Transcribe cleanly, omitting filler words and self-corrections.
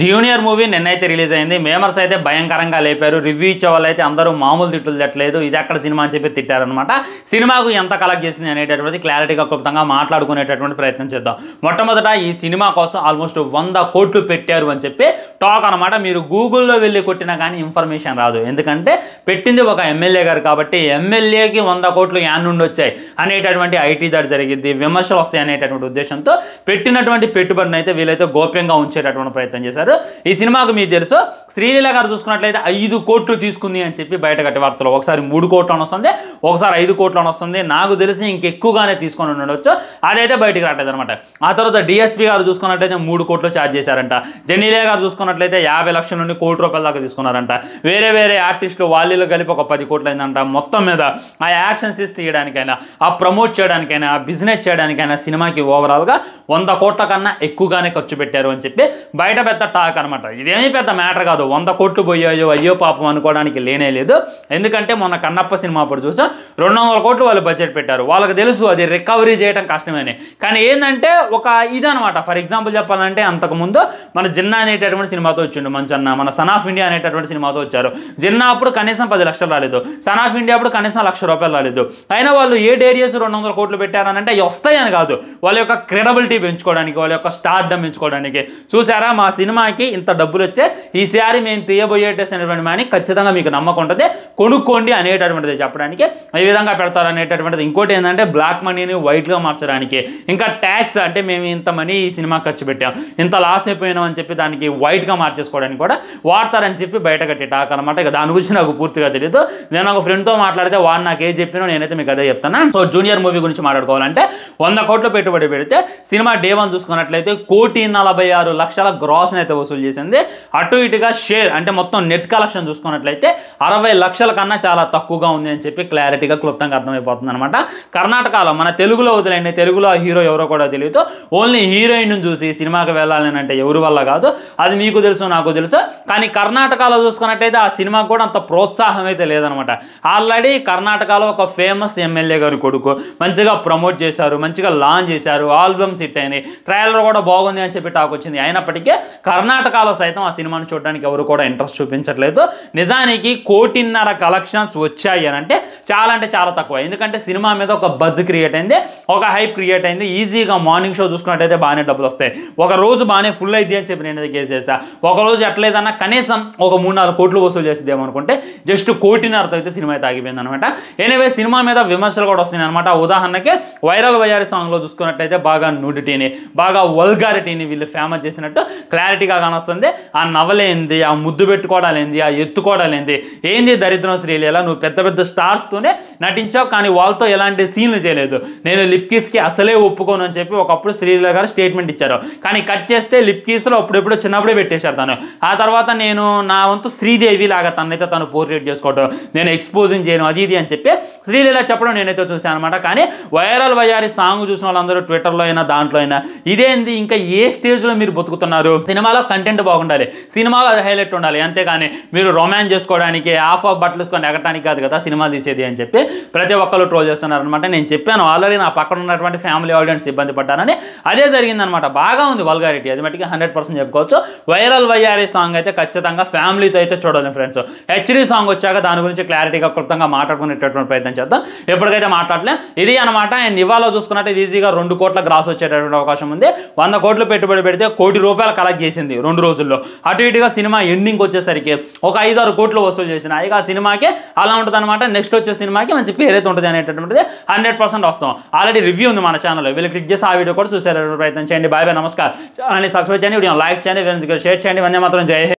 Junior movie నిన్నైతే release అయింది. Memers అయితే భయంకరంగా లేపారు. రివ్యూ ఇచ్చే వాళ్ళు అయితే అందరూ మామూలు తిట్టులు తిట్టలేదు. ఇది ఎక్కడ సినిమా అని చెప్పి తిట్టారనమాట. సినిమాకు ఎంత కలెక్ట్ చేసింది అనేటటువంటి క్లారిటీగా క్లుప్తంగా మాట్లాడుకునేటటువంటి ప్రయత్నం చేద్దాం. మొట్టమొదట ఈ సినిమా కోసం ఆల్మోస్ట్ 100 కోట్లు పెట్టారు అని చెప్పి టాక్ అనమాట. మీరు గూగుల్లో వెళ్ళి కొట్టినా కానీ ఇన్ఫర్మేషన్ రాదు. ఎందుకంటే పెట్టింది ఒక ఎమ్మెల్యే గారు కాబట్టి ఎమ్మెల్యేకి 100 కోట్లు యాన్ నుండి వచ్చాయి అనేటటువంటి ఐటీ దాడి జరిగింది, విమర్శలు వస్తాయి అనేటటువంటి ఉద్దేశంతో పెట్టినటువంటి పెట్టుబడిని అయితే వీలైతే గోప్యంగా ఉంచేటటువంటి ప్రయత్నం చేశారు. ఈ సినిమాకు మీకు తెలుసు శ్రీలీల గారు చూసుకున్నట్లయితే 5 కోట్లు తీసుకుంది అని చెప్పి బయట గట్టి వార్తలు. ఒకసారి 3 కోట్లు అని వస్తుంది, ఒకసారి 5 కోట్లు అని వస్తుంది. నాకు తెలిసి ఇంకెక్కువగానే తీసుకొని ఉండొచ్చు, అదైతే బయటికి రావట్లేదు అనమాట. ఆ తర్వాత డిఎస్పీ గారు చూసుకున్నట్లయితే 3 కోట్లు ఛార్జ్ చేశారంట. జెనీలియా గారు చూసుకున్నట్లయితే 50 లక్షల నుండి ₹1,00,00,000 దాకా తీసుకున్నారంట. వేరే ఆర్టిస్టులు వాళ్ళు కలిపి ఒక 10 కోట్లు అయిందంట. మొత్తం మీద ఆ యాక్షన్ సీన్స్ తీయడానికైనా, ఆ ప్రమోట్ చేయడానికైనా, ఆ బిజినెస్ చేయడానికైనా సినిమాకి ఓవరాల్గా 100 కోట్ల కన్నా ఎక్కువగానే ఖర్చు పెట్టారు అని చెప్పి బయట పెద్ద టాక్ అనమాట. ఇదేమీ పెద్ద మ్యాటర్ కాదు. 100 కోట్లు పోయాయో అయ్యో పాపం అనుకోవడానికి లేనే లేదు. ఎందుకంటే మొన్న కన్నప్ప సినిమా అప్పుడు చూసాం 200 కోట్లు వాళ్ళు బడ్జెట్ పెట్టారు. వాళ్ళకి తెలుసు అది రికవరీ చేయడం కష్టమని. కానీ ఏంటంటే ఒక ఇదనమాట. ఫర్ ఎగ్జాంపుల్ చెప్పాలంటే అంతకుముందు మన జిన్నా అనేటటువంటి సినిమాతో వచ్చిండు మంచన్న, మన సన్ ఆఫ్ ఇండియా అనేటటువంటి సినిమాతో వచ్చారు. జిన్నా అప్పుడు కనీసం 10 లక్షలు రాలేదు, సన్ ఆఫ్ ఇండియా అప్పుడు కనీసం ₹1,00,000 రాలేదు. అయినా వాళ్ళు ఏ ఏరియాస్ 200 కోట్లు పెట్టారనంటే అవి వస్తాయని కాదు, వాళ్ళ యొక్క క్రెడిబిలిటీ పెంచుకోవడానికి, వాళ్ళ యొక్క స్టార్డమ్ పెంచుకోవడానికి. చూసారా మా సినిమాకి ఇంత డబ్బులు వచ్చే ఈసారి మేము తీయబోయేటటువంటి మనీ ఖచ్చితంగా మీకు నమ్మకం ఉంటుంది, కొనుక్కోండి అనేటటువంటిది చెప్పడానికి ఈ విధంగా పెడతారు అనేటటువంటిది. ఇంకోటి ఏంటంటే బ్లాక్ మనీని వైట్గా మార్చడానికి, ఇంకా ట్యాక్స్ అంటే మేము ఇంత మనీ ఈ సినిమా ఖర్చు పెట్టాం, ఇంత లాస్ అయిపోయినాం అని చెప్పి దానికి వైట్గా మార్చేసుకోవడానికి కూడా వాడతారని చెప్పి బయట కట్టి టాక్ అనమాట. ఇక దాని గురించి నాకు పూర్తిగా తెలియదు. నేను ఒక ఫ్రెండ్తో మాట్లాడితే వాడు నాకు ఏం చెప్పినో నేనైతే మీకు అదే చెప్తాను. సో జూనియర్ మూవీ గురించి మాట్లాడుకోవాలంటే 100 కోట్లు పెట్టుబడి పెడితే సినిమా డే 1 చూసుకున్నట్లయితే 1,46,00,000 గ్రాస్ని అయితే వసూలు చేసింది. అటు ఇటుగా షేర్ అంటే మొత్తం నెట్ కలెక్షన్ చూసుకున్నట్లయితే 60 లక్షల కన్నా చాలా తక్కువగా ఉంది అని చెప్పి క్లారిటీగా క్లుప్తంగా అర్థమైపోతుంది అనమాట. కర్ణాటకలో మన తెలుగులో వదిలేండి, తెలుగులో హీరో ఎవరో కూడా తెలియదు. ఓన్లీ హీరోయిన్ చూసి సినిమాకి వెళ్ళాలని అంటే ఎవరి వల్ల కాదు, అది మీకు తెలుసు నాకు తెలుసు. కానీ కర్ణాటకలో చూసుకున్నట్టయితే ఆ సినిమాకు కూడా అంత ప్రోత్సాహం అయితే లేదనమాట. ఆల్రెడీ కర్ణాటకలో ఒక ఫేమస్ ఎమ్మెల్యే గారి కొడుకు మంచిగా ప్రమోట్ చేశారు, మంచిగా లాంచ్ చేశారు, ఆల్బమ్స్ హిట్ అయినాయి, ట్రైలర్ కూడా బాగుంది అని చెప్పి టాక్ వచ్చింది. అయినప్పటికీ కర్ణాటకలో సైతం ఆ సినిమాను చూడడానికి ఎవరు కూడా ఇంట్రెస్ట్ చూపించట్లేదు. నిజానికి 1,50,00,000 కలెక్షన్స్ వచ్చాయి అని అంటే చాలా తక్కువ. ఎందుకంటే సినిమా మీద ఒక బజ్ క్రియేట్ అయింది, ఒక హైప్ క్రియేట్ అయింది. ఈజీగా మార్నింగ్ షో చూసుకున్నట్టయితే బాగానే డబ్బులు వస్తాయి. ఒక రోజు బాగానే ఫుల్ అయింది అని చెప్పి నేను కేసేసా. ఒక రోజు ఎట్లేదన్నా కనీసం ఒక 3-4 కోట్లు వసూలు చేసేదేమో అనుకుంటే జస్ట్ 1,50,00,000 అయితే సినిమా అయితే ఆగిపోయింది అనమాట. ఎనీవే సినిమా మీద విమర్శలు కూడా వస్తున్నాయి అనమాట. ఉదాహరణకి వైరల్ వయ్యారి సాంగ్లో చూసుకున్నట్టయితే బాగా న్యూడిటీని, బాగా వల్గారిటీని వీళ్ళు ఫేమస్ చేసినట్టు క్లారిటీగా కానొస్తుంది. ఆ నవలేంది, ఆ ముద్దు పెట్టుకోవడాలేంది, ఆ ఎత్తుకోవడాలేంది, ఏంది దరిద్రం శ్రీలీల, నువ్వు పెద్ద స్టార్స్తోనే నటించావు కానీ వాళ్ళతో ఎలాంటి సీన్లు చేయలేదు. నేను లిప్ కిస్కి అసలే ఒప్పుకోను అని చెప్పి ఒకప్పుడు శ్రీలీల గారు స్టేట్మెంట్ ఇచ్చారు. కానీ కట్ చేస్తే లిప్ కిస్లో అప్పుడెప్పుడు చిన్నప్పుడే పెట్టేశారు తను. ఆ తర్వాత నేను నా వంతు శ్రీదేవి లాగా తనైతే తను పోర్ట్రేట్ చేసుకోవడం, నేను ఎక్స్పోజింగ్ చేయను అది ఇది అని చెప్పి శ్రీలీల చెప్పడం నేనైతే చూశాను అనమాట. కానీ వైరల్ వయ్యారి సాంగ్ చూసిన వాళ్ళందరూ ట్విట్టర్లో అయినా దాంట్లో అయినా ఇదేంది ఇంకా ఏ స్టేజ్లో మీరు బతుకుతున్నారు, సినిమాలో కంటెంట్ బాగుండాలి, సినిమాలో అది హైలైట్ ఉండాలి, అంతేగాని మీరు రొమాన్స్ చేసుకోవడానికి హాఫ్ బట్టలు వేసుకొని ఎగటానికి కాదు కదా సినిమా తీసేది అని చెప్పి ప్రతి ఒక్కరు ట్రోల్ చేస్తున్నారు అనమాట. నేను చెప్పాను ఆల్రెడీ నా పక్కన ఉన్నటువంటి ఫ్యామిలీ ఆడియన్స్ ఇబ్బంది పడ్డానని, అదే జరిగిందనమాట. బాగా ఉంది వల్గారిటీ, అది మట్టికి 100% చెప్పుకోవచ్చు. వైరల్ వయ్యారి సాంగ్ అయితే ఖచ్చితంగా ఫ్యామిలీతో అయితే చూడాలి ఫ్రెండ్స్. హెచ్డి సాంగ్ వచ్చాక దాని గురించి క్లారిటీగా క్లుప్తంగా మాట్లాడుకునేటటువంటి ప్రయత్నం చేద్దాం. ఎప్పటికైతే మాట్లాడలే ఇది అనమాట. అండ్ ఇవాళ చూసుకున్నట్టు ఇది ఈజీగా 2 కోట్ల గ్రాస్ వచ్చేటటువంటి అవకాశం ఉంది. 100 కోట్లు పెట్టుబడి పెడితే ₹1,00,00,000 కలెక్ట్ చేసింది 2 రోజుల్లో. అటు ఇటుగా సినిమా ఎండింగ్ వచ్చేసరికి ఒక 5-6 కోట్లు వసూలు చేసిన ఇక ఆ సినిమాకి అలా ఉంటుంది అనమాట. నెక్స్ట్ వచ్చే సినిమాకి మంచి పేరైతే ఉంటుంది అనేటటువంటిది 100% వస్తాం. ఆల్రెడీ రివ్యూ ఉంది మన ఛానల్లో, వీళ్ళు క్లిక్ చేసి ఆ వీడియో కూడా చూసే ప్రయత్నం చేయండి. బాయ్ నమస్కారం. ఛానల్ని సబ్స్క్రైబ్ చేయండి, వీడియో లైక్ చేయండి, షేర్ చేయండి. వందే మాత్రం జై హింద్.